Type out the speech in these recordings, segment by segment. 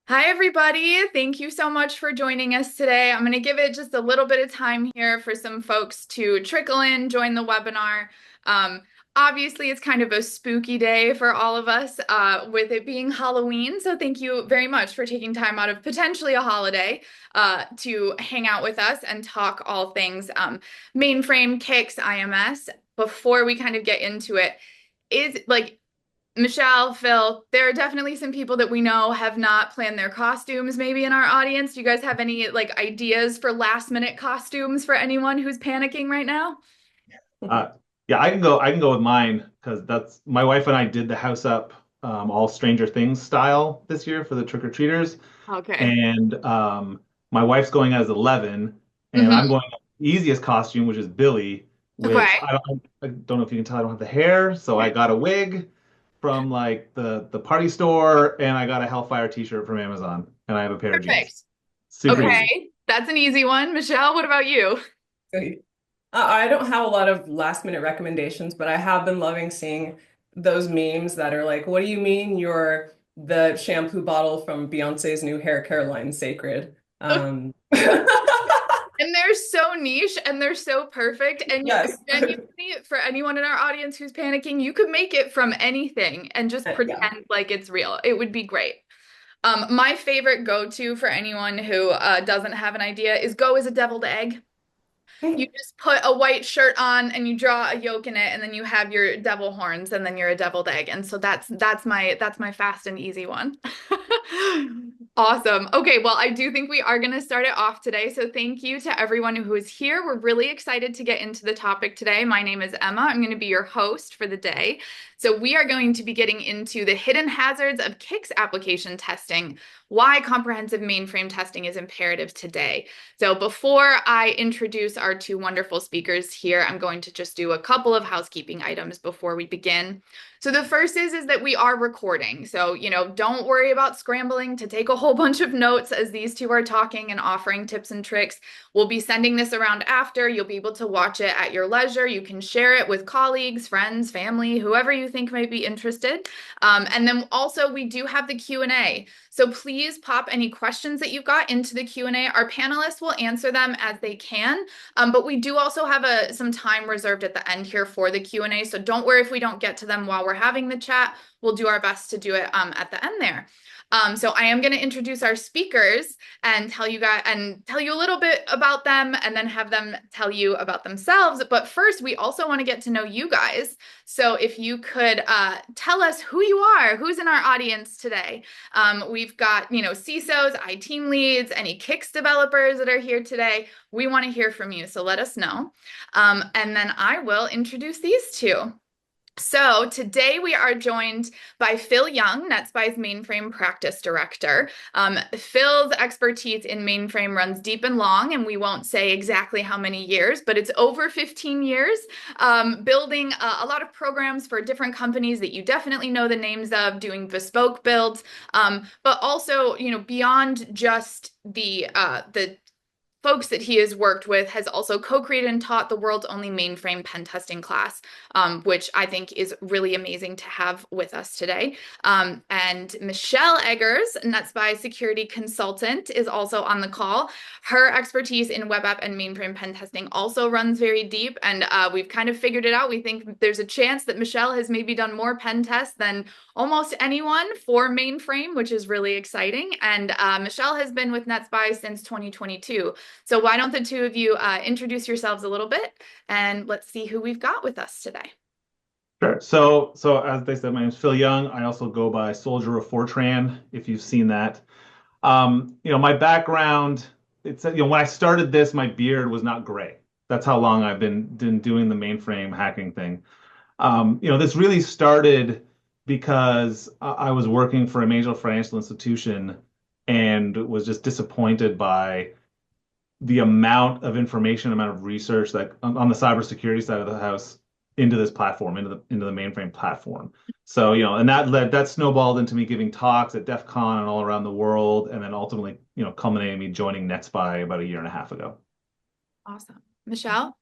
Hi, everybody. Thank you so much for joining us today. I'm going to give it just a little bit of time here for some folks to trickle in, join the webinar. Um, Obviously, it's kind of a spooky day for all of us with it being Halloween. So thank you very much for taking time out of potentially a holiday to hang out with us and talk all things mainframe, CICS, IMS. Before we kind of get into it, is like Michelle, Phil, there are definitely some people that we know have not planned their costumes maybe in our audience. Do you guys have any ideas for last minute costumes for anyone who's panicking right now? Uh, yeah, I can go with mine because that's my wife and I did the house up all Stranger Things style this year for the trick-or-treaters. Okay. And my wife's going as 11, and I'm Hmm. going easiest costume, which is Billy, which Okay. I don't know if you can tell I don't have the hair, so I got a wig from like the party store, and I got a Hellfire t-shirt from Amazon, and I have a pair of jeans. Perfect. Super easy. Okay. That's an easy one. Michelle, what about you? Great. I don't have a lot of last minute recommendations, but I have been loving seeing those memes that are like, what do you mean you're the shampoo bottle from Beyonce's new hair care line, Sacred? And they're so niche and they're so perfect. And you could Yes. genuinely, for anyone in our audience who's panicking, you could make it from anything and just Yeah. pretend like it's real. It would be great. My favorite go-to for anyone who doesn't have an idea is go as a deviled egg. You just put a white shirt on and you draw a yolk in it, and then you have your devil horns, and then you're a deviled egg. And so that's my fast and easy one. Awesome. Okay, well, I do think we are going to start it off today. So thank you to everyone who is here. We're really excited to get into the topic today. My name is Emma. I'm going to be your host for the day. So we are going to be getting into the hidden hazards of CICS application testing, why comprehensive mainframe testing is imperative today. So before I introduce our two wonderful speakers here, I'm going to just do a couple of housekeeping items before we begin. So the first is that we are recording. So, don't worry about scrambling to take a whole bunch of notes as these two are talking and offering tips and tricks. We'll be sending this around after. You'll be able to watch it at your leisure. You can share it with colleagues, friends, family, whoever you think might be interested. And then also we do have the Q&A. So please pop any questions that you've got into the Q&A. Our panelists will answer them as they can, but we do also have some time reserved at the end here for the Q&A. So don't worry if we don't get to them while we're having the chat. We'll do our best to do it at the end there. So I am going to introduce our speakers and tell you a little bit about them and then have them tell you about themselves. But first, we also want to get to know you guys. So if you could tell us who you are, who's in our audience today. We've got, CISOs, I-team leads, any CICS developers that are here today. We want to hear from you, so let us know. And then I will introduce these two. So today we are joined by Phil Young, NetSPI's mainframe practice director. Phil's expertise in mainframe runs deep and long, and we won't say exactly how many years, but it's over 15 years, building a lot of programs for different companies that you definitely know the names of, doing bespoke builds, but also, beyond just the folks that he has worked with, has also co-created and taught the world's only mainframe pen testing class, which I think is really amazing to have with us today. And Michelle Eggers, NetSPI security consultant, is also on the call. Her expertise in web app and mainframe pen testing also runs very deep, and we've kind of figured it out. We think there's a chance that Michelle has maybe done more pen tests than almost anyone for mainframe, which is really exciting. And Michelle has been with NetSPI since 2022. So why don't the two of you introduce yourselves a little bit, and let's see who we've got with us today. Sure. So as they said, my name is Phil Young. I also go by Soldier of Fortran, if you've seen that. My background, when I started this, my beard was not gray. That's how long I've been doing the mainframe hacking thing. This really started because I was working for a major financial institution and was just disappointed by the amount of information, amount of research that on the cybersecurity side of the house into this platform, into the mainframe platform. So, and that snowballed into me giving talks at DEF CON and all around the world, and then ultimately, culminating me joining NetSPI about a year and a half ago. Awesome. Michelle?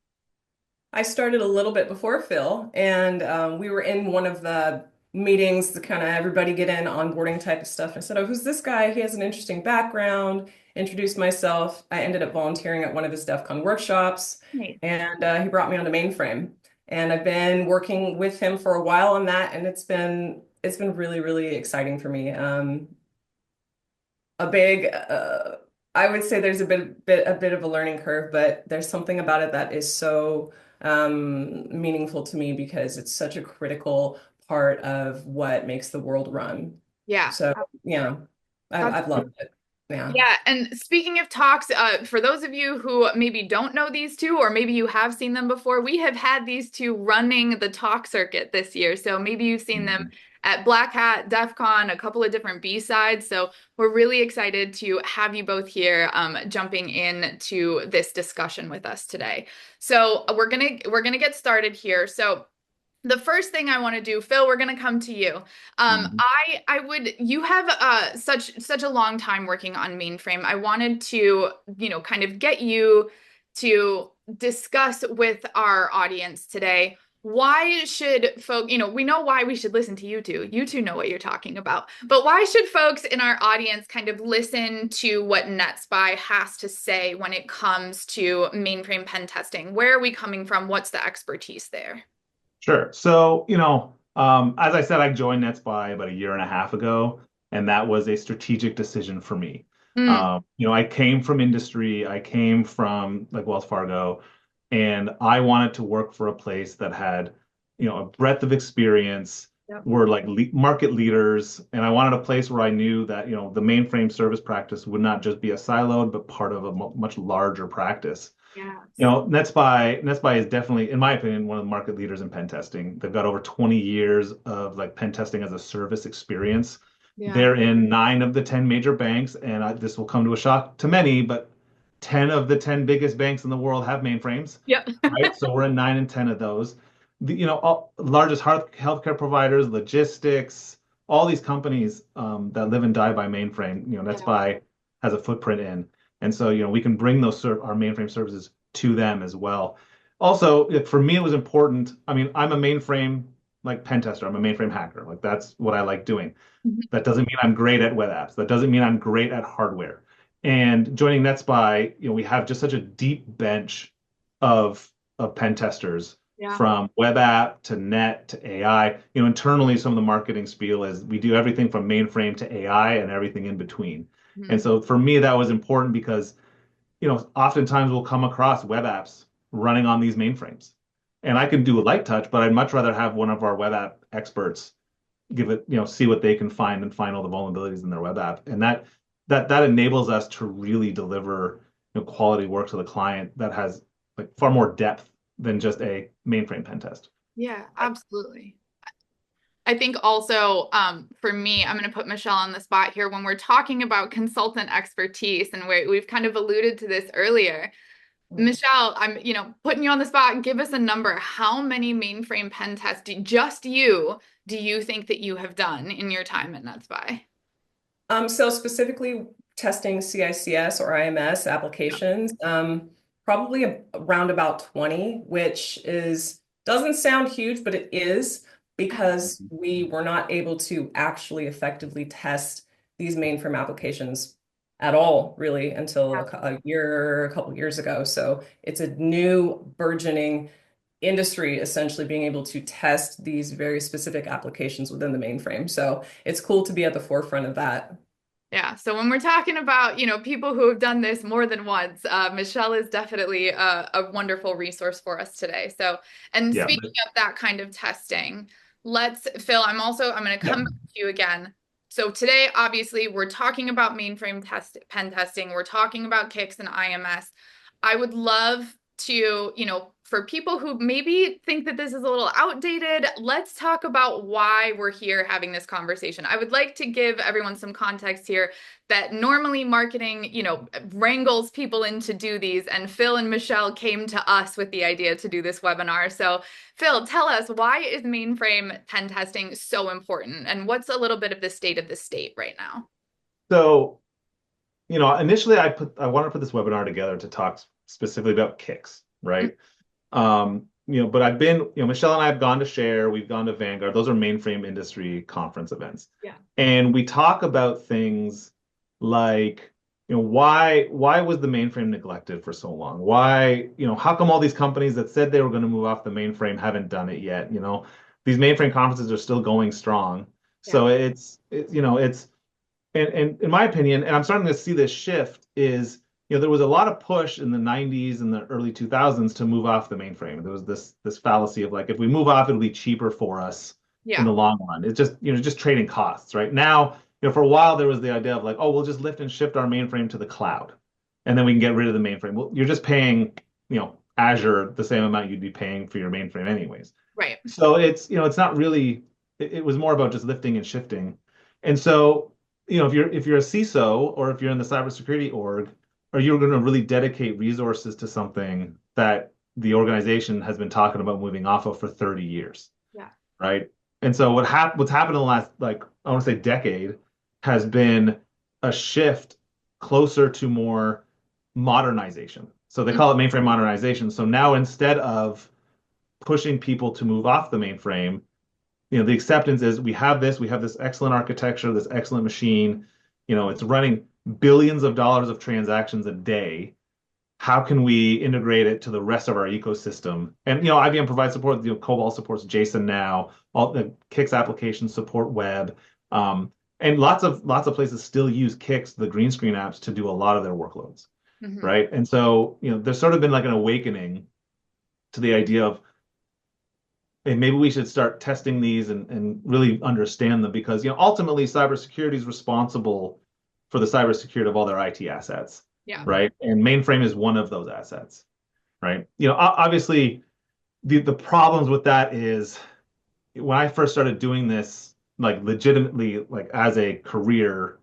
I started a little bit before Phil, and we were in one of the meetings to kind of everybody get in onboarding type of stuff. I said, oh, who's this guy? He has an interesting background. Introduced myself. I ended up volunteering at one of his DEF CON workshops, Nice. and he brought me onto Mainframe. And I've been working with him for a while on that, and it's been really, really exciting for me. A big I would say there's a bit of a learning curve, but there's something about it that is so meaningful to me because it's such a critical part of what makes the world run. Yeah. So yeah, I've loved it. Yeah. Yeah, and speaking of talks, for those of you who maybe don't know these two, or maybe you have seen them before, we have had these two running the talk circuit this year. So maybe you've seen them at Black Hat, DEF CON, a couple of different B-sides. So we're really excited to have you both here, jumping in to this discussion with us today. So we're gonna get started here. So the first thing I want to do, Phil, we're going to come to you. You have such a long time working on Mainframe. I wanted to, kind of get you to discuss with our audience today. Why should folk, we know why we should listen to you two. You two know what you're talking about. But why should folks in our audience kind of listen to what NetSPI has to say when it comes to mainframe pen testing? Where are we coming from? What's the expertise there? Sure. So, as I said, I joined NetSPI about a year and a half ago, and that was a strategic decision for me. Mm, I came from industry, I came from like Wells Fargo, and I wanted to work for a place that had, a breadth of experience, yep. were like le market leaders, and I wanted a place where I knew that, the mainframe service practice would not just be a siloed, but part of a much larger practice. Yes. NetSPI is definitely, in my opinion, one of the market leaders in pen testing. They've got over 20 years of like pen testing as a service experience. Yeah. They're in 9 of the 10 major banks, and this will come to a shock to many, but 10 of the 10 biggest banks in the world have mainframes, Yep. right? So we're in 9 and 10 of those. All largest healthcare providers, logistics, all these companies that live and die by mainframe, Yeah. NetSPI has a footprint in. And so, we can bring those our mainframe services to them as well. Also, for me, it was important. I mean, I'm a mainframe like pen tester. I'm a mainframe hacker. Like that's what I like doing. Mhm. That doesn't mean I'm great at web apps. That doesn't mean I'm great at hardware. And joining NetSPI, we have just such a deep bench of pen testers Yeah. from web app to net to AI. Internally, some of the marketing spiel is we do everything from mainframe to AI and everything in between. And Mhm. so for me, that was important because oftentimes we'll come across web apps running on these mainframes. And I can do a light touch, but I'd much rather have one of our web app experts give it, see what they can find and find all the vulnerabilities in their web app. And that enables us to really deliver quality work to the client that has like far more depth than just a mainframe pen test. Yeah, absolutely. I think also for me, I'm going to put Michelle on the spot here when we're talking about consultant expertise, and we've kind of alluded to this earlier. Michelle, I'm, putting you on the spot. Give us a number. How many mainframe pen tests, do you think that you have done in your time at NetSPI? So specifically testing CICS or IMS Yeah. applications, probably around about 20, which doesn't sound huge, but it is because we were not able to actually effectively test these mainframe applications at all, really, until a couple years ago. So it's a new burgeoning industry essentially being able to test these very specific applications within the mainframe. So it's cool to be at the forefront of that. Yeah. So when we're talking about, people who have done this more than once, Michelle is definitely a wonderful resource for us today. So, and Yeah. speaking of that kind of testing, Phil, I'm going to Yeah. come back to you again. So today, obviously, we're talking about mainframe pen testing. We're talking about CICS and IMS. I would love to, for people who maybe think that this is a little outdated, let's talk about why we're here having this conversation. I would like to give everyone some context here that normally marketing, wrangles people in to do these, and Phil and Michelle came to us with the idea to do this webinar. So Phil, tell us, why is mainframe pen testing so important, and what's a little bit of the state of the state right now? So, initially I wanted to put this webinar together to talk specifically about kicks, right? but I've been, Michelle and I have gone to Share, we've gone to Vanguard. Those are mainframe industry conference events. Yeah. And we talk about things like, why was the mainframe neglected for so long? Why, how come all these companies that said they were going to move off the mainframe haven't done it yet? These mainframe conferences are still going strong. Yeah. So it's and in my opinion, and I'm starting to see this shift is, there was a lot of push in the 90s and the early 2000s to move off the mainframe. There was this fallacy of like, if we move off, it'll be cheaper for us in Yeah. the long run. It's just trading costs, right? Now, for a while there was the idea of like, oh, we'll just lift and shift our mainframe to the cloud, and then we can get rid of the mainframe. Well, you're just paying, Azure the same amount you'd be paying for your mainframe anyways. Right. So it's not really, it was more about just lifting and shifting. And so, if you're a CISO or if you're in the cybersecurity org, or you're going to really dedicate resources to something that the organization has been talking about moving off of for 30 years, Yeah. right? And so what's happened in the last, like, I want to say decade has been a shift closer to more modernization. So they call it mainframe modernization. So now instead of pushing people to move off the mainframe, the acceptance is we have this excellent architecture, this excellent machine, it's running billions of dollars of transactions a day. How can we integrate it to the rest of our ecosystem? And IBM provides support. Cobalt supports JSON now. All the CICS applications support web, and lots of places still use CICS, the green screen apps, to do a lot of their workloads, Mm-hmm. right? And so there's sort of been like an awakening to the idea of, hey, maybe we should start testing these and really understand them, because ultimately cybersecurity is responsible for the cybersecurity of all their IT assets, Yeah. right? And mainframe is one of those assets, right? Obviously the problems with that is, when I first started doing this, like legitimately, like as a career,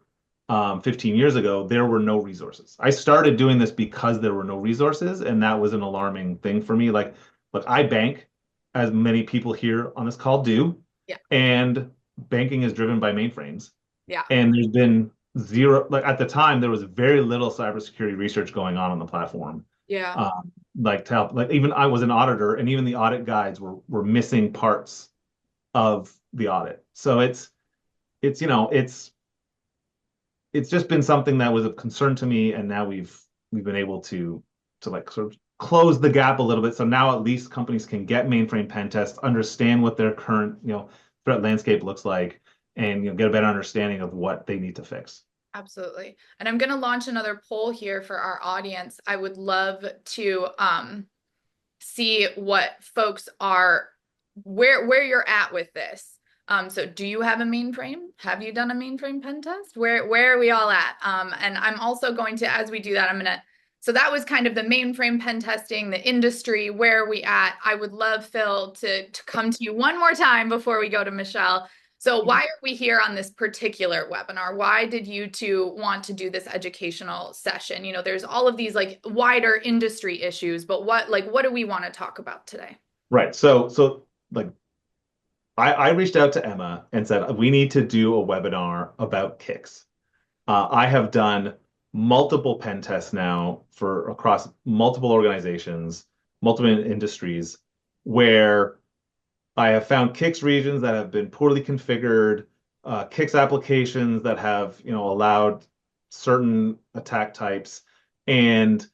15 years ago, there were no resources. I started doing this because there were no resources, and that was an alarming thing for me. Like, look, I bank, as many people here on this call do, Yeah. and banking is driven by mainframes. Yeah. And there's been zero, like at the time, there was very little cybersecurity research going on the platform. Yeah. Like to help, like even I was an auditor, and even the audit guides were missing parts of the audit. So it's it's just been something that was of concern to me, and now we've been able to like sort of close the gap a little bit. So now at least companies can get mainframe pen tests, understand what their current threat landscape looks like, and get a better understanding of what they need to fix. Absolutely. And I'm going to launch another poll here for our audience. I would love to see what folks are, where you're at with this. So do you have a mainframe? Have you done a mainframe pen test? Where are we all at? And I'm also going to, as we do that, so that was kind of the mainframe pen testing, the industry, where are we at? I would love, Phil, to come to you one more time before we go to Michelle. So why are we here on this particular webinar? Why did you two want to do this educational session? There's all of these like wider industry issues, but what do we want to talk about today? Right. So like I reached out to Emma and said, we need to do a webinar about CICS. I have done multiple pen tests now for across multiple organizations, multiple industries, where I have found CICS regions that have been poorly configured, CICS applications that have, allowed certain attack types, and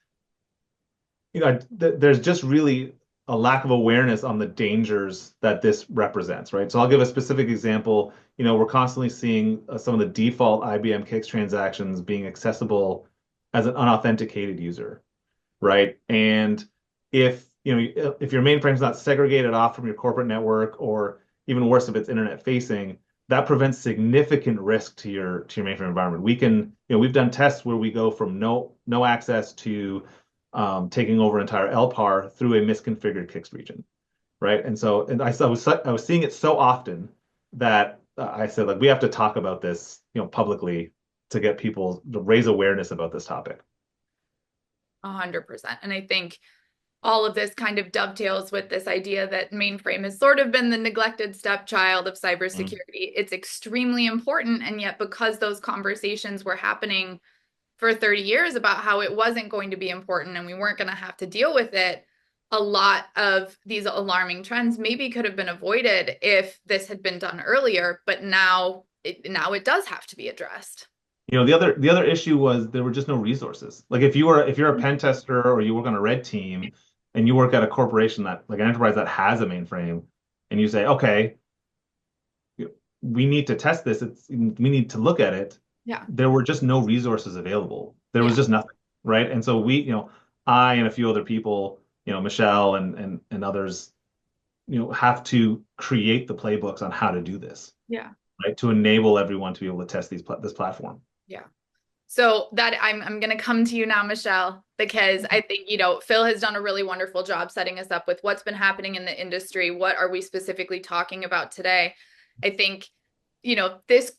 there's just really a lack of awareness on the dangers that this represents, right? So I'll give a specific example. We're constantly seeing some of the default IBM CICS transactions being accessible as an unauthenticated user, right? And if your mainframe's not segregated off from your corporate network, or even worse, if it's internet facing, that prevents significant risk to your mainframe environment. We've done tests where we go from no access to taking over entire LPAR through a misconfigured CICS region, right? And I was seeing it so often that I said, like, we have to talk about this, publicly, to get people to raise awareness about this topic. 100%. And I think all of this kind of dovetails with this idea that mainframe has sort of been the neglected stepchild of cybersecurity. It's extremely important. And yet, because those conversations were happening for 30 years about how it wasn't going to be important and we weren't going to have to deal with it, a lot of these alarming trends maybe could have been avoided if this had been done earlier, but now it does have to be addressed. The other issue was there were just no resources. Like if you're a pen tester or you work on a red team and you work at a corporation that like an enterprise that has a mainframe and you say, okay, we need to test this. We need to look at it. Yeah. There were just no resources available. There was Yeah. just nothing, right? And so I and a few other people, Michelle and others, have to create the playbooks on how to do this, Yeah. right? To enable everyone to be able to test this platform. Yeah. So that I'm going to come to you now, Michelle, because I think, Phil has done a really wonderful job setting us up with what's been happening in the industry. What are we specifically talking about today? I think, this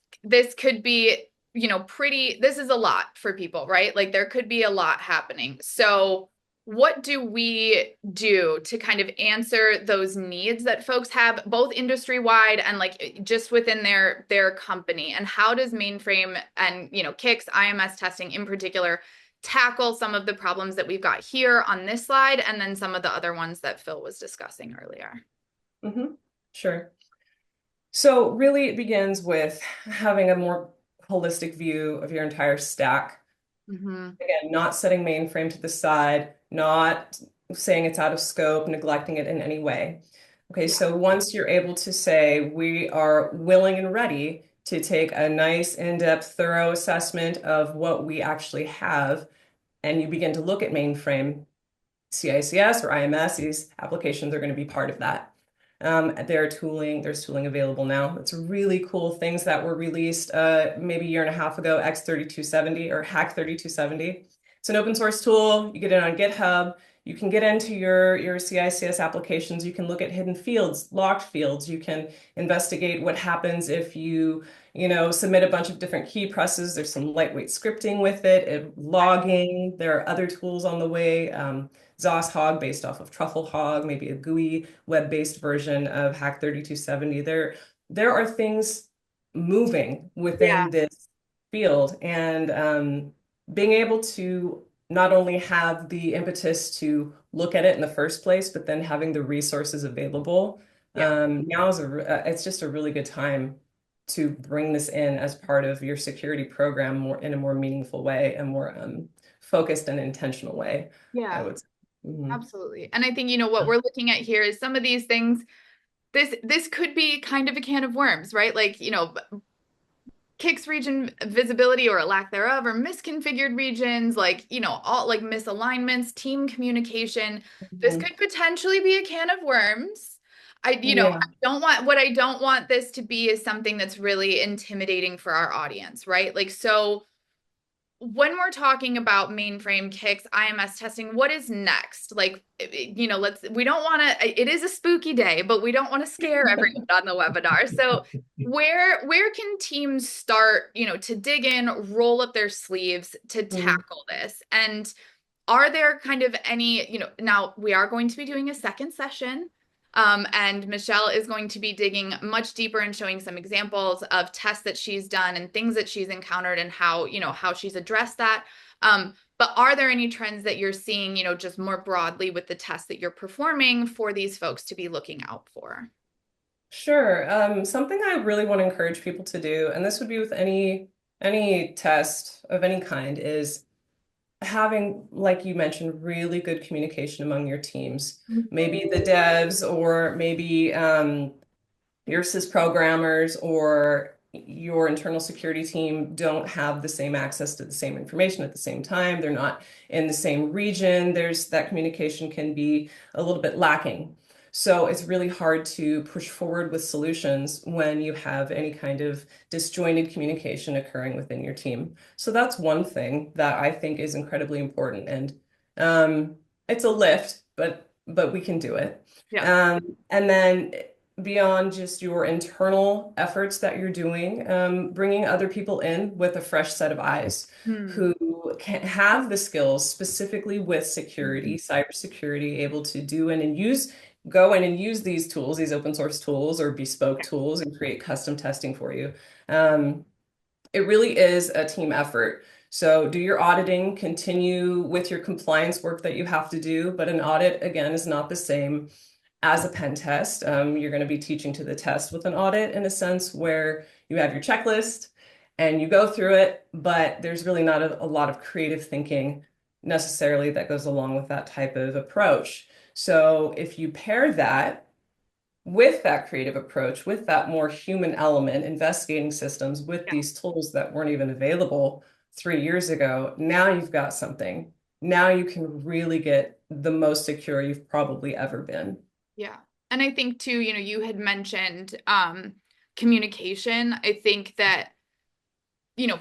could be, this is a lot for people, right? Like there could be a lot happening. So what do we do to kind of answer those needs that folks have, both industry wide and like just within their company? And how does Mainframe and CICS IMS testing in particular tackle some of the problems that we've got here on this slide, and then some of the other ones that Phil was discussing earlier? Sure. So really, it begins with having a more holistic view of your entire stack. Again, not setting mainframe to the side, not saying it's out of scope, neglecting it in any way. Okay, so once you're able to say we are willing and ready to take a nice in-depth, thorough assessment of what we actually have, and you begin to look at mainframe, CICS or IMS, these applications are going to be part of that. There's tooling available now. It's really cool things that were released maybe a year and a half ago, X3270 or Hack 3270. It's an open source tool. You get it on GitHub. You can get into your CICS applications. You can look at hidden fields, locked fields. You can investigate what happens if you submit a bunch of different key presses. There's some lightweight scripting with it, logging. There are other tools on the way. ZOS based off of Truffle maybe a GUI web-based version of Hack 3270. There are things moving within this field, and being able to not only have the impetus to look at it in the first place, but then having the resources available. Now it's just a really good time to bring this in as part of your security program in a more meaningful way, a more focused and intentional way. I would say. Absolutely. And I think, what we're looking at here is some of these things, this could be kind of a can of worms, right? Like, CICS region visibility or a lack thereof, or misconfigured regions, like, all like misalignments, team communication. This could potentially be a can of worms. I don't want this to be is something that's really intimidating for our audience, right? Like, so when we're talking about mainframe CICS IMS testing, what is next? Like, we don't want to, it is a spooky day, but we don't want to scare everyone on the webinar. So where can teams start, to dig in, roll up their sleeves to tackle this? And are there kind of any, now we are going to be doing a second session. And Michelle is going to be digging much deeper and showing some examples of tests that she's done and things that she's encountered and how she's addressed that. But are there any trends that you're seeing, just more broadly with the tests that you're performing for these folks to be looking out for? Sure. Something I really want to encourage people to do, and this would be with any test of any kind, is having, like you mentioned, really good communication among your teams. Maybe the devs, or maybe your sys programmers or your internal security team don't have the same access to the same information at the same time. They're not in the same region. That communication can be a little bit lacking. So it's really hard to push forward with solutions when you have any kind of disjointed communication occurring within your team. So that's one thing that I think is incredibly important. And it's a lift, but we can do it. And then beyond just your internal efforts that you're doing, bringing other people in with a fresh set of eyes who can have the skills specifically with security, cybersecurity, able to go in and use these tools, these open source tools or bespoke tools, and create custom testing for you. It really is a team effort So do your auditing, continue with your compliance work that you have to do, but an audit, again, is not the same as a pen test. You're going to be teaching to the test with an audit in a sense where you have your checklist and you go through it, but there's really not a lot of creative thinking necessarily that goes along with that type of approach. So if you pair that with that creative approach, with that more human element, investigating systems with Yeah. these tools that weren't even available 3 years ago, now you've got something. Now you can really get the most secure you've probably ever been. Yeah. And I think too, you had mentioned communication. I think that,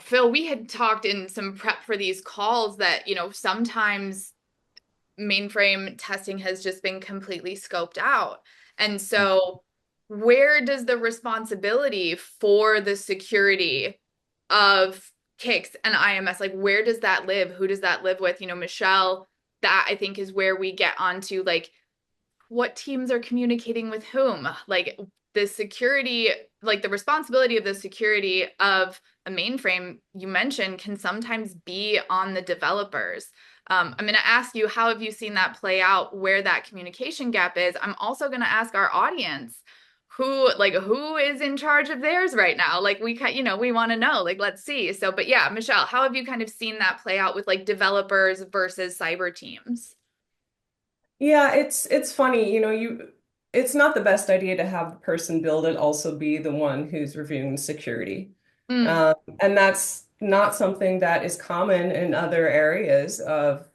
Phil, we had talked in some prep for these calls that, sometimes mainframe testing has just been completely scoped out. And so where does the responsibility for the security of CICS and IMS, like where does that live? Who does that live with? Michelle, that I think is where we get onto like what teams are communicating with whom, like the security, like the responsibility of the security of a mainframe you mentioned can sometimes be on the developers. I'm going to ask you, how have you seen that play out, where that communication gap is? I'm also going to ask our audience who is in charge of theirs right now? Like we want to know, like, let's see. So, but yeah, Michelle, how have you kind of seen that play out with like developers versus cyber teams? Yeah, it's funny, it's not the best idea to have the person build it also be the one who's reviewing the security. Mm, And that's not something that is common in other areas of,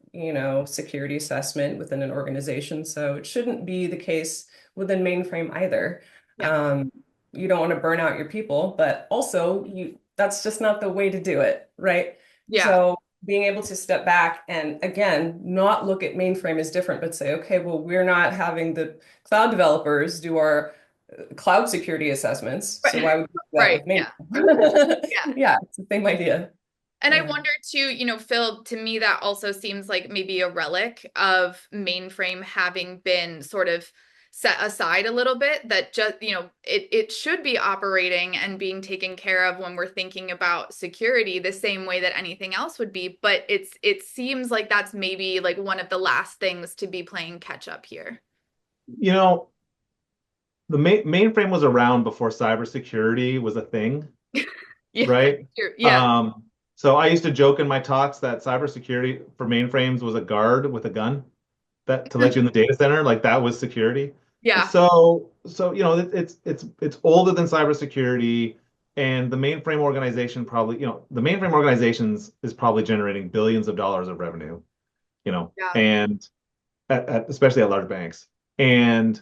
security assessment within an organization. So it shouldn't be the case within mainframe either. yeah, Um, you don't want to burn out your people, but also that's just not the way to do it, right? yeah, So being able to step back and again, not look at mainframe as different, but say, okay, well, we're not having the cloud developers do our cloud security assessments. So right, why would we do that right, with yeah, mainframe? yeah. Yeah, it's the same idea. And I Yeah. wonder too, Phil, to me, that also seems like maybe a relic of mainframe having been sort of set aside a little bit, that just, it should be operating and being taken care of when we're thinking about security the same way that anything else would be. But it seems like that's maybe like one of the last things to be playing catch up here. You know, the mainframe was around before cybersecurity was a thing, Yeah, right? yeah. Um, so I used to joke in my talks that cybersecurity for mainframes was a guard with a gun that to let you in the data center, like that was security. Yeah, So it's older than cybersecurity, and the mainframe organization probably, the mainframe organizations is probably generating billions of dollars of revenue, yeah, and especially at large banks. And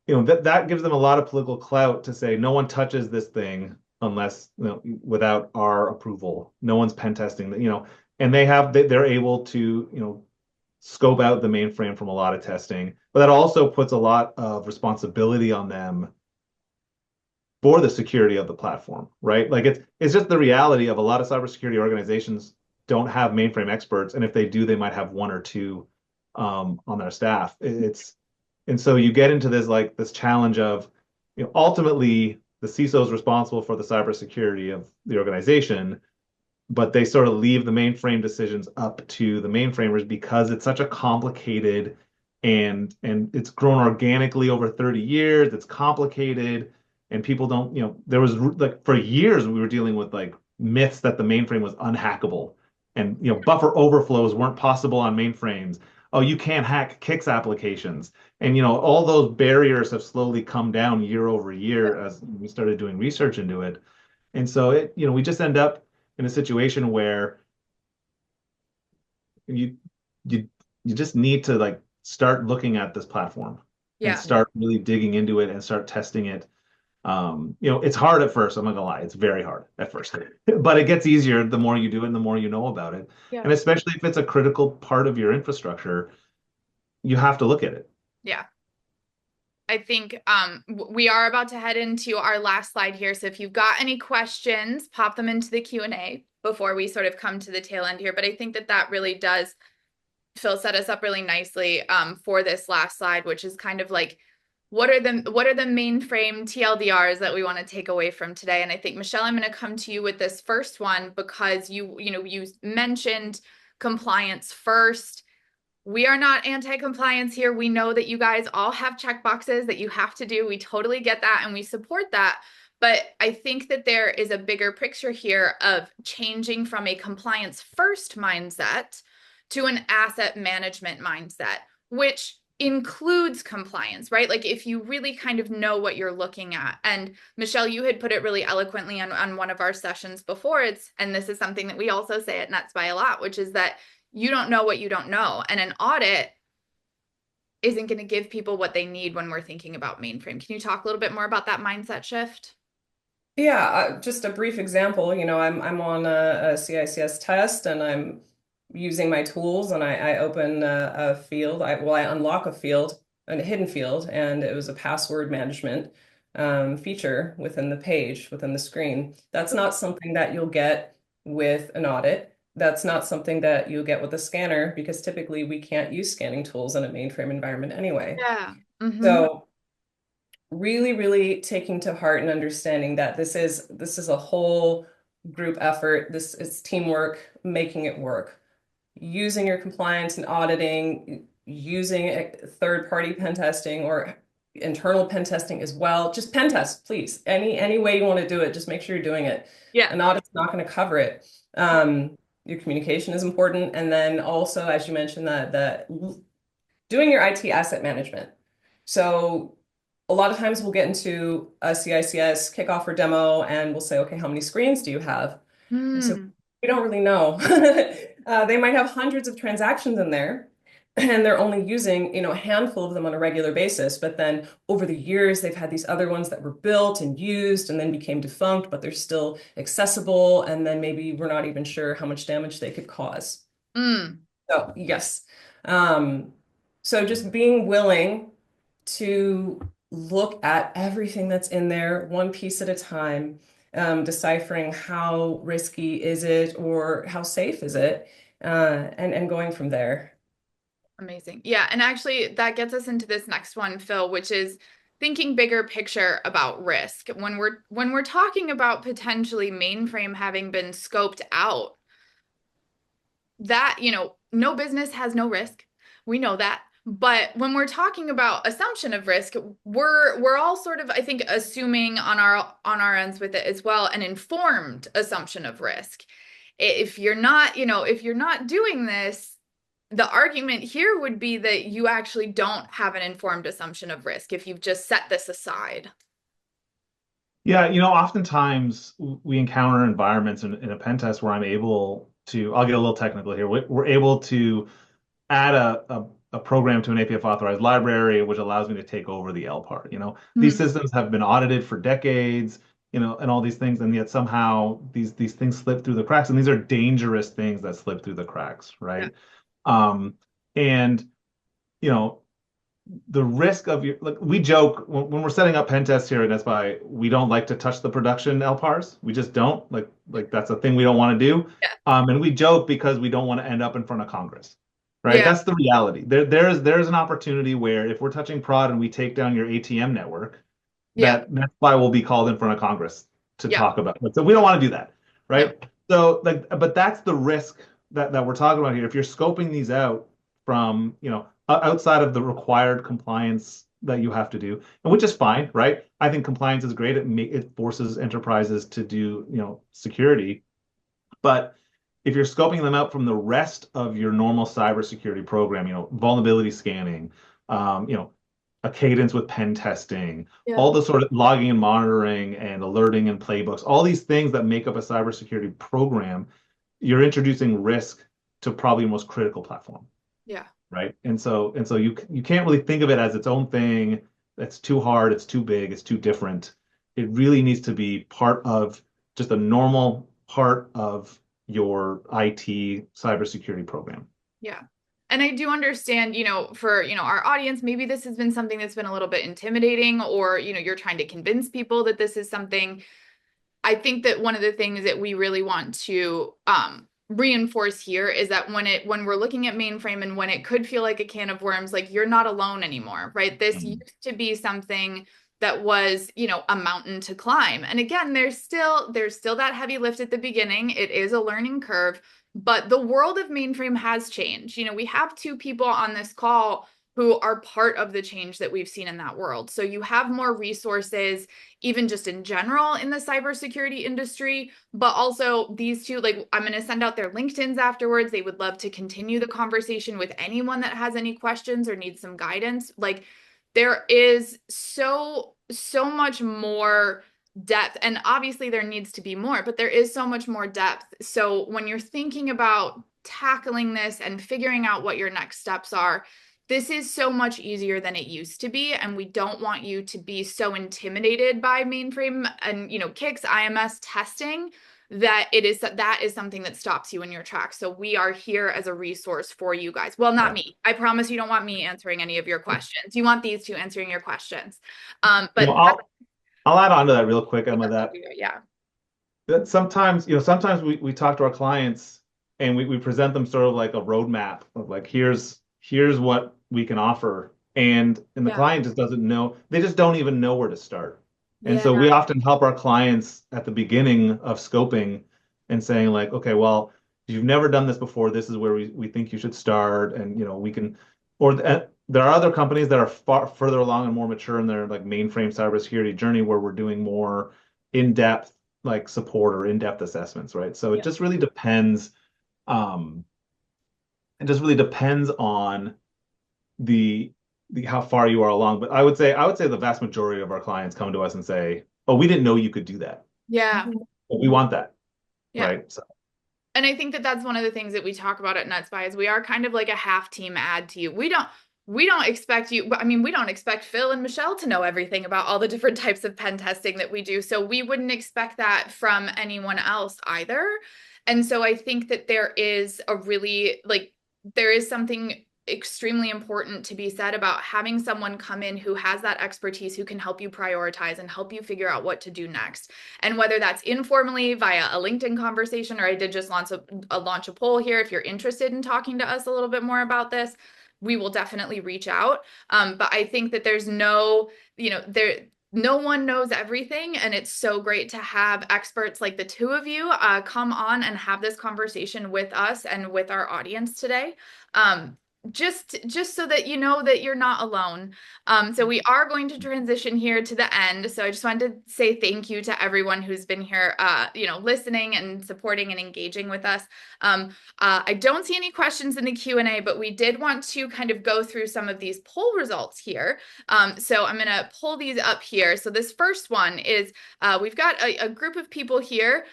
that gives them a lot of political clout to say no one touches this thing unless without our approval. No one's pen testing, and they're able to scope out the mainframe from a lot of testing, but that also puts a lot of responsibility on them for the security of the platform, right? Like it's just the reality of a lot of cybersecurity organizations don't have mainframe experts, and if they do, they might have one or two on their staff. And so you get into this challenge of, ultimately the CISO is responsible for the cybersecurity of the organization, but they sort of leave the mainframe decisions up to the mainframers because it's such a complicated and it's grown organically over 30 years. It's complicated and people don't, there was like for years we were dealing with like myths that the mainframe was unhackable and buffer overflows weren't possible on mainframes. Oh, you can't hack CICS applications. And all those barriers have slowly come down year over year as we started doing research into it. And so we just end up in a situation where you you you just need to like start looking at this platform and yeah, start really digging into it and start testing it. It's hard at first. I'm not gonna lie, it's very hard at first, but it gets easier the more you do it and the more you know about it. yeah, And especially if it's a critical part of your infrastructure, you have to look at it. yeah. I think we are about to head into our last slide here. So if you've got any questions, pop them into the Q&A before we sort of come to the tail end here. But I think that really does, Phil, set us up really nicely for this last slide, which is kind of like what are the mainframe TLDRs that we want to take away from today? And I think, Michelle, I'm going to come to you with this first one because you mentioned compliance first. We are not anti-compliance here. We know that you guys all have checkboxes that you have to do. We totally get that and we support that. But I think that there is a bigger picture here of changing from a compliance first mindset to an asset management mindset, which includes compliance, right? Like if you really kind of know what you're looking at. And Michelle, you had put it really eloquently on one of our sessions before. And this is something that we also say at NetSPI a lot, which is that you don't know what you don't know. And an audit isn't going to give people what they need when we're thinking about mainframe. Can you talk a little bit more about that mindset shift? Yeah, just a brief example. I'm on a CICS test and I'm using my tools and I open a field. I unlock a field, a hidden field, and it was a password management feature within the page, within the screen. That's not something that you'll get with an audit. That's not something that you'll get with a scanner because typically we can't use scanning tools in a mainframe environment anyway. Yeah. Mm-hmm. So really, really taking to heart and understanding that this is a whole group effort. This is teamwork, making it work. Using your compliance and auditing, using third-party pen testing or internal pen testing as well. Just pen test, please. Any way you want to do it, just make sure you're doing it. Yeah. An audit's not going to cover it. Your communication is important. And then also, as you mentioned, that doing your IT asset management. So a lot of times we'll get into a CICS kickoff or demo and we'll say, okay, how many screens do you have? So we don't really know. They might have hundreds of transactions in there and they're only using, a handful of them on a regular basis. But then over the years, they've had these other ones that were built and used and then became defunct, but they're still accessible. And then maybe we're not even sure how much damage they could cause. So yes. So just being willing to look at everything that's in there, one piece at a time, deciphering how risky is it or how safe is it, and going from there. Amazing. Yeah. And actually, that gets us into this next one, Phil, which is thinking bigger picture about risk. When we're talking about potentially mainframe having been scoped out, that, no business has no risk. We know that. But when we're talking about assumption of risk, we're all sort of, I think, assuming on our ends with it as well, an informed assumption of risk. If you're not doing this, the argument here would be that you actually don't have an informed assumption of risk if you've just set this aside. Yeah, oftentimes we encounter environments in a pen test where I'll get a little technical here. We're able to add a program to an APF authorized library, which allows me to take over the L part. These systems have been audited for decades, and all these things, and yet somehow these things slip through the cracks, and these are dangerous things that slip through the cracks, right? And the risk of we joke when we're setting up pen tests here at NetSPI, we don't like to touch the production LPARs. We just don't like that's a thing we don't want to do. Yeah. And we joke because we don't want to end up in front of Congress, right? Yeah. That's the reality. There's an opportunity where if we're touching prod and we take down your ATM network, that NetSPI will be called in front of Congress to talk about it. So we don't want to do that, right? So but that's the risk that we're talking about here. If you're scoping these out from, outside of the required compliance that you have to do, and which is fine, right? I think compliance is great. It forces enterprises to do, security. But if you're scoping them out from the rest of your normal cybersecurity program, vulnerability scanning, a cadence with pen testing, all the sort of logging and monitoring and alerting and playbooks, all these things that make up a cybersecurity program, you're introducing risk to probably the most critical platform. Yeah. Right. And so you can't really think of it as its own thing. That's too hard. It's too big. It's too different. It really needs to be part of just a normal part of your IT cybersecurity program. Yeah. And I do understand, for, our audience, maybe this has been something that's been a little bit intimidating, or, you're trying to convince people that this is something. I think that one of the things that we really want to reinforce here is that when we're looking at mainframe and when it could feel like a can of worms, like you're not alone anymore, right? This Mhm. used to be something that was, a mountain to climb. And again, there's still that heavy lift at the beginning. It is a learning curve, but the world of mainframe has changed. We have two people on this call who are part of the change that we've seen in that world. So you have more resources, even just in general in the cybersecurity industry, but also these two, like I'm going to send out their LinkedIn's afterwards. They would love to continue the conversation with anyone that has any questions or needs some guidance. Like there is so much more depth, and obviously there needs to be more, but there is so much more depth. So when you're thinking about tackling this and figuring out what your next steps are, this is so much easier than it used to be, and we don't want you to be so intimidated by mainframe and CICS IMS testing that is something that stops you in your tracks. So we are here as a resource for you guys. Well, not Yeah. me. I promise you don't want me answering any of your questions. You want these two answering your questions. You But know, I'll add on to that real quick, Emma, yeah. that sometimes we talk to our clients and we present them sort of like a roadmap of like here's what we can offer. And the Yeah. client just doesn't know, they just don't even know where to start. And Yeah. so we often help our clients at the beginning of scoping and saying like, okay, well, if you've never done this before, this is where we think you should start. And we can, there are other companies that are far further along and more mature in their like mainframe cybersecurity journey where we're doing more in-depth like support or in-depth assessments, right? So it Yeah. just really depends. Um, it just really depends on the how far you are along. But I would say the vast majority of our clients come to us and say, "Oh, we didn't know you could do that, Yeah. but we want that," Yeah. right? So And I think that that's one of the things that we talk about at NetSPI is we are kind of like a half team add to you. We don't expect you, I mean, we don't expect Phil and Michelle to know everything about all the different types of pen testing that we do. So we wouldn't expect that from anyone else either. And so I think that there is something extremely important to be said about having someone come in who has that expertise, who can help you prioritize and help you figure out what to do next. And whether that's informally via a LinkedIn conversation, or I did just launch a poll here. If you're interested in talking to us a little bit more about this, we will definitely reach out. But I think that there's no one knows everything, and it's so great to have experts like the two of you come on and have this conversation with us and with our audience today. Just so that you know that you're not alone. So we are going to transition here to the end. So I just wanted to say thank you to everyone who's been here, listening and supporting and engaging with us. I don't see any questions in the Q&A, but we did want to kind of go through some of these poll results here. So I'm going to pull these up here. So this first one is, we've got a group of people here.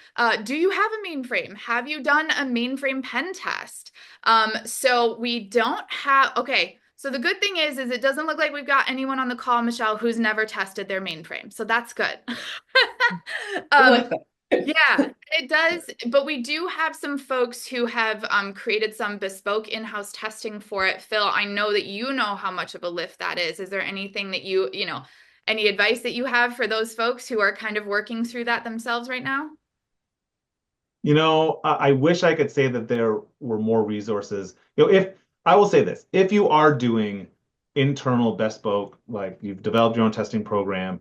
Do you have a mainframe? Have you done a mainframe pen test? So we don't have, okay. So the good thing is it doesn't look like we've got anyone on the call, Michelle, who's never tested their mainframe. So that's good. I Um, like that. yeah, it does. But we do have some folks who have created some bespoke in-house testing for it. Phil, I know that you know how much of a lift that is. Is there anything that any advice that you have for those folks who are kind of working through that themselves right now? I wish I could say that there were more resources. If I will say this, if you are doing internal bespoke, like you've developed your own testing program,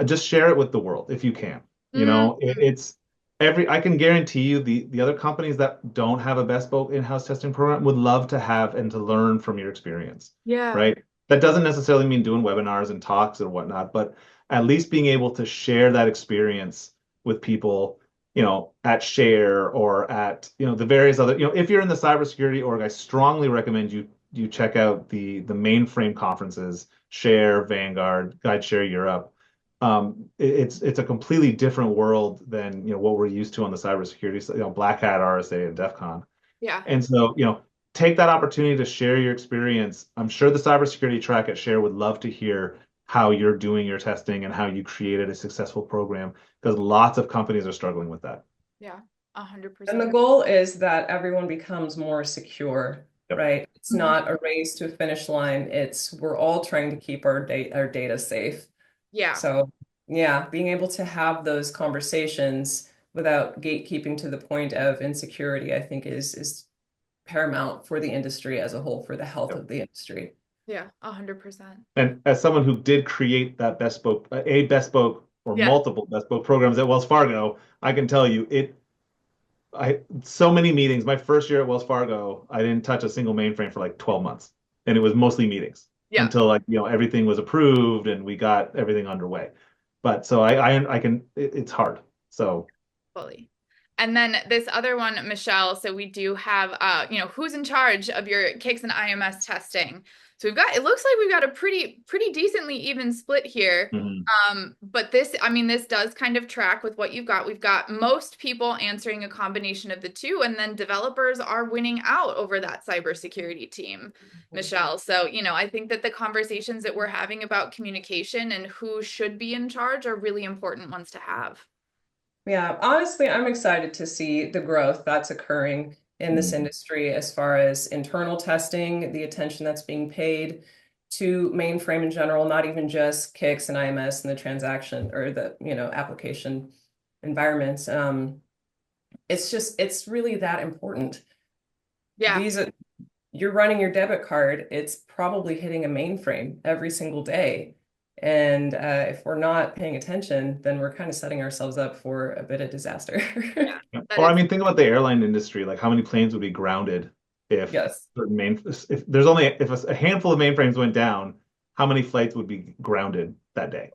just share it with the world if you can. Mm, It's I can guarantee you the other companies that don't have a bespoke in-house testing program would love to have and to learn from your experience, yeah, right? That doesn't necessarily mean doing webinars and talks and whatnot, but at least being able to share that experience with people, at Share or at, the various other, if you're in the cybersecurity org, I strongly recommend you check out the mainframe conferences, Share, Vanguard, Guide Share Europe. It's a completely different world than what we're used to on the cybersecurity, Black Hat, RSA, and DEF CON. yeah. And so, take that opportunity to share your experience. I'm sure the cybersecurity track at Share would love to hear how you're doing your testing and how you created a successful program, because lots of companies are struggling with that. Yeah, And the 100%. goal is that everyone becomes more secure, Yep. right? It's Mhm. not a race to a finish line. We're all trying to keep our data safe. Yeah. So yeah, being able to have those conversations without gatekeeping to the point of insecurity, I think is paramount for the industry as a whole, for the health Yep. of the industry. Yeah, 100%. And as someone who did create that bespoke or Yeah. multiple bespoke programs at Wells Fargo, I can tell you so many meetings. My first year at Wells Fargo, I didn't touch a single mainframe for like 12 months. And it was mostly meetings Yeah, until everything was approved and we got everything underway. But so it's hard. So fully. And then this other one, Michelle, so we do have who's in charge of your CICS and IMS testing. So it looks like we've got a pretty decently even split here. mhm. But this does kind of track with what you've got. We've got most people answering a combination of the two, and then developers are winning out over that cybersecurity team, Michelle. So, I think that the conversations that we're having about communication and who should be in charge are really important ones to have. Yeah, honestly, I'm excited to see the growth that's occurring in this industry as far as internal testing, the attention that's being paid to mainframe in general, not even just CICS and IMS and the transaction or the, application environments. It's really that important. Yeah. You're running your debit card, it's probably hitting a mainframe every single day. And if we're not paying attention, then we're kind of setting ourselves up for a bit of disaster. Yeah. Or I mean, think about the airline industry. Like, how many planes would be grounded if Yes. if a handful of mainframes went down, how many flights would be grounded that day,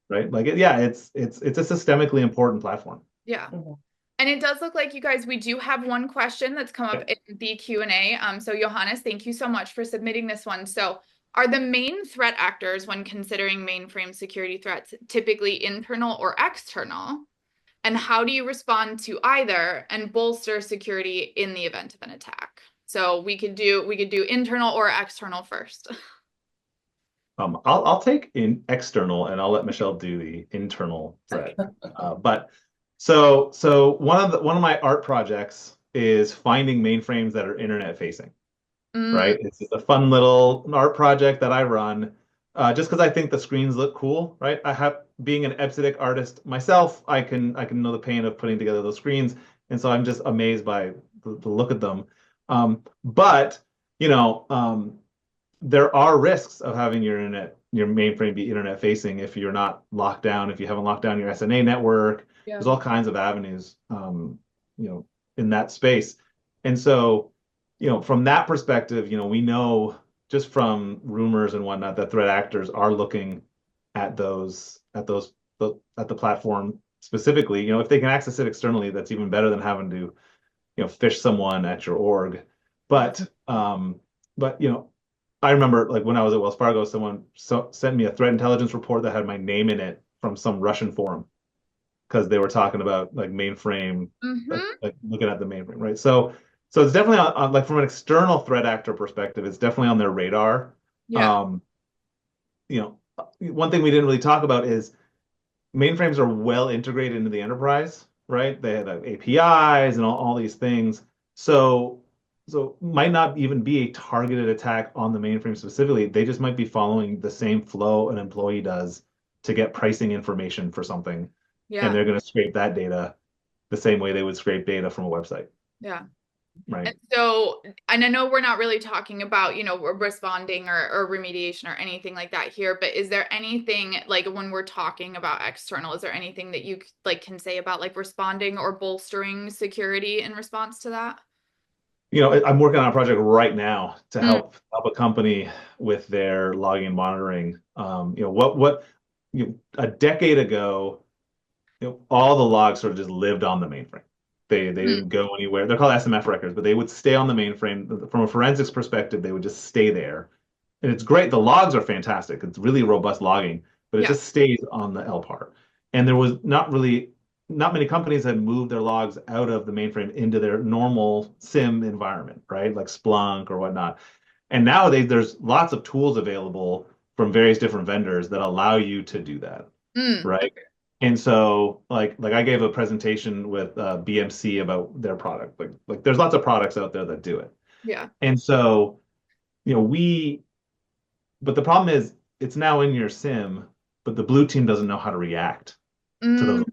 right? Like, it's a systemically important platform. Yeah. Mhm. And it does look like, you guys, we do have one question that's come up in the Q&A. So Johannes, thank you so much for submitting this one. So are the main threat actors when considering mainframe security threats typically internal or external? And how do you respond to either and bolster security in the event of an attack? So we could do internal or external first. I'll take in external and I'll let Michelle do the internal threat. But so one of my art projects is finding mainframes that are internet facing, Mm, right? It's just a fun little art project that I run, just because I think the screens look cool, right? Being an EBCDIC artist myself, I can know the pain of putting together those screens, and so I'm just amazed by the look at them. But you know, there are risks of having your mainframe be internet facing if you're not locked down, if you haven't locked down your SNA network. yeah. There's all kinds of avenues, you know, in that space. And so, from that perspective, we know just from rumors and whatnot that threat actors are looking at at the platform specifically. If they can access it externally, that's even better than having to, phish someone at your org. But I remember like when I was at Wells Fargo, someone sent me a threat intelligence report that had my name in it from some Russian forum because they were talking about like mainframe, Mm-hmm. like looking at the mainframe, right? So it's definitely like from an external threat actor perspective, it's definitely on their radar. Yeah. Um, one thing we didn't really talk about is mainframes are well integrated into the enterprise, right? They have APIs and all these things. So might not even be a targeted attack on the mainframe specifically. They just might be following the same flow an employee does to get pricing information for something, and Yeah. they're going to scrape that data the same way they would scrape data from a website, Yeah. right? And I know we're not really talking about, responding or remediation or anything like that here, but is there anything like when we're talking about external, is there anything that you like can say about like responding or bolstering security in response to that? I'm working on a project right now to Mm, help a company with their logging and monitoring. What a decade ago, all the logs sort of just lived on the mainframe. They mm, didn't go anywhere. They're called SMF records, but they would stay on the mainframe. From a forensics perspective, they would just stay there. And it's great. The logs are fantastic. It's really robust logging, but it yeah. just stays on the LPAR. And there was not many companies had moved their logs out of the mainframe into their normal SIM environment, right? Like Splunk or whatnot. And nowadays, there's lots of tools available from various different vendors that allow you to do that, Mm, right? And so, like I gave a presentation with BMC about their product. Like there's lots of products out there that do it. yeah. And so, you know, but the problem is it's now in your SIM, but the blue team doesn't know how to react to Mm, those,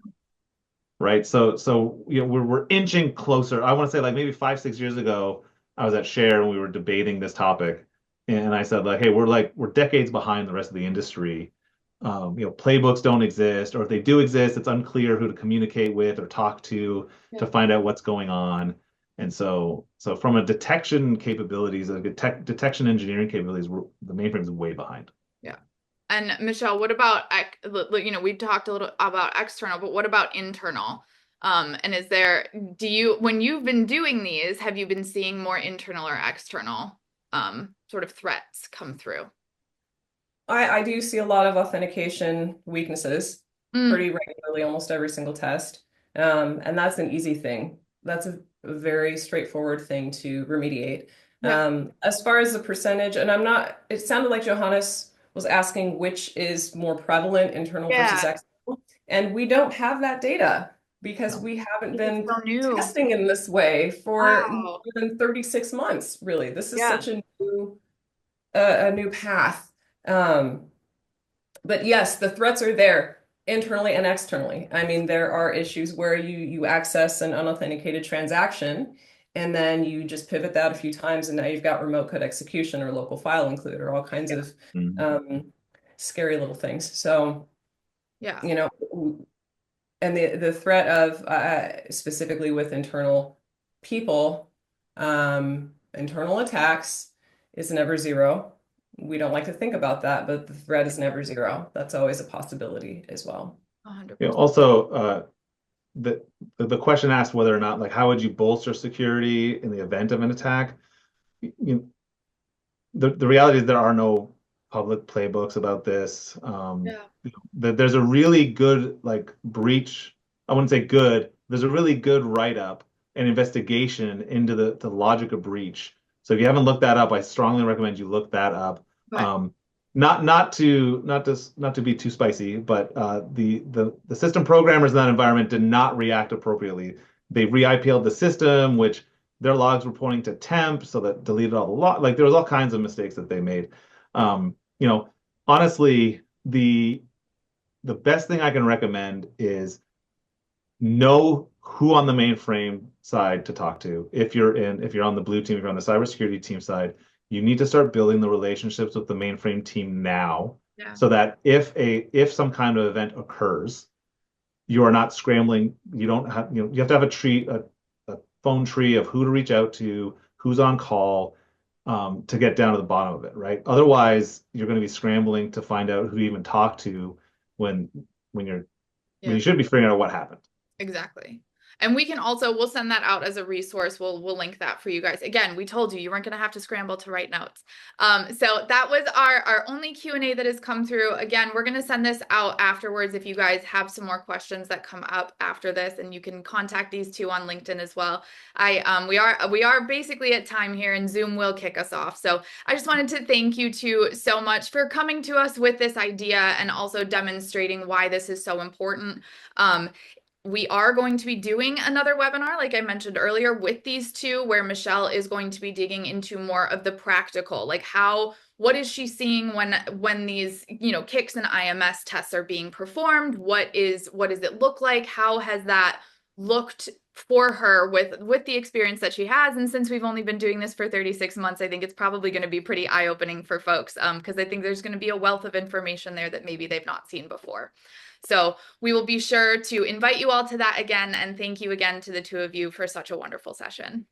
right? So we're inching closer. I want to say like maybe 5, 6 years ago, I was at Share and we were debating this topic, and I said like, hey, we're decades behind the rest of the industry. Playbooks don't exist, or if they do exist, it's unclear who to communicate with or talk to find out what's going on. And so from a detection capabilities, detection engineering capabilities, the mainframe is way behind. Yeah. And Michelle, what about, we talked a little about external, but what about internal? And when you've been doing these, have you been seeing more internal or external sort of threats come through? I do see a lot of authentication weaknesses Mm, pretty regularly, almost every single test. And that's an easy thing. That's a very straightforward thing to remediate. yeah. As far as the percentage, and it sounded like Johannes was asking which is more prevalent, internal versus Yeah. external. And we don't have that data because No. we haven't It's been so new. testing in this way for more Wow. than 36 months, really. This is Yeah. such a new path. Um, but yes, the threats are there internally and externally. I mean, there are issues where you access an unauthenticated transaction and then you just pivot that a few times and now you've got remote code execution or local file include or all kinds of Mhm. scary little things. So, Yeah. you know, and the threat of specifically with internal people, internal attacks is never zero. We don't like to think about that, but the threat is never zero. That's always a possibility as well. 100%. Also, the question asked whether or not like how would you bolster security in the event of an attack? You, the reality is there are no public playbooks about this. Yeah. There's a really good like breach. I wouldn't say good. There's a really good write-up and investigation into the logic of breach. So if you haven't looked that up, I strongly recommend you look that up. But Not to be too spicy, but the system programmers in that environment did not react appropriately. They re-IPL'd the system, which their logs were pointing to temp, so that deleted all the log. Like there was all kinds of mistakes that they made. Um, you know, honestly, the best thing I can recommend is know who on the mainframe side to talk to. If you're on the blue team, if you're on the cybersecurity team side, you need to start building the relationships with the mainframe team now, yeah. so that if some kind of event occurs, you are not scrambling. You don't have, you have to have a phone tree of who to reach out to, who's on call, to get down to the bottom of it, right? Otherwise, you're going to be scrambling to find out who to even talk to when when you're when Yeah. you should be figuring out what happened. Exactly. And we'll send that out as a resource. We'll link that for you guys. Again, we told you weren't going to have to scramble to write notes. So that was our only Q&A that has come through. Again, we're going to send this out afterwards if you guys have some more questions that come up after this, and you can contact these two on LinkedIn as well. We are basically at time here, and Zoom will kick us off. So I just wanted to thank you two so much for coming to us with this idea and also demonstrating why this is so important. We are going to be doing another webinar, like I mentioned earlier, with these two, where Michelle is going to be digging into more of the practical, like what is she seeing when these, CICS and IMS tests are being performed? What does it look like? How has that looked for her with the experience that she has? And since we've only been doing this for 36 months, I think it's probably going to be pretty eye-opening for folks, because I think there's going to be a wealth of information there that maybe they've not seen before. So we will be sure to invite you all to that again. And thank you again to the two of you for such a wonderful session.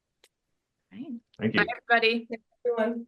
All right. Thank Bye, you. everybody. Everyone.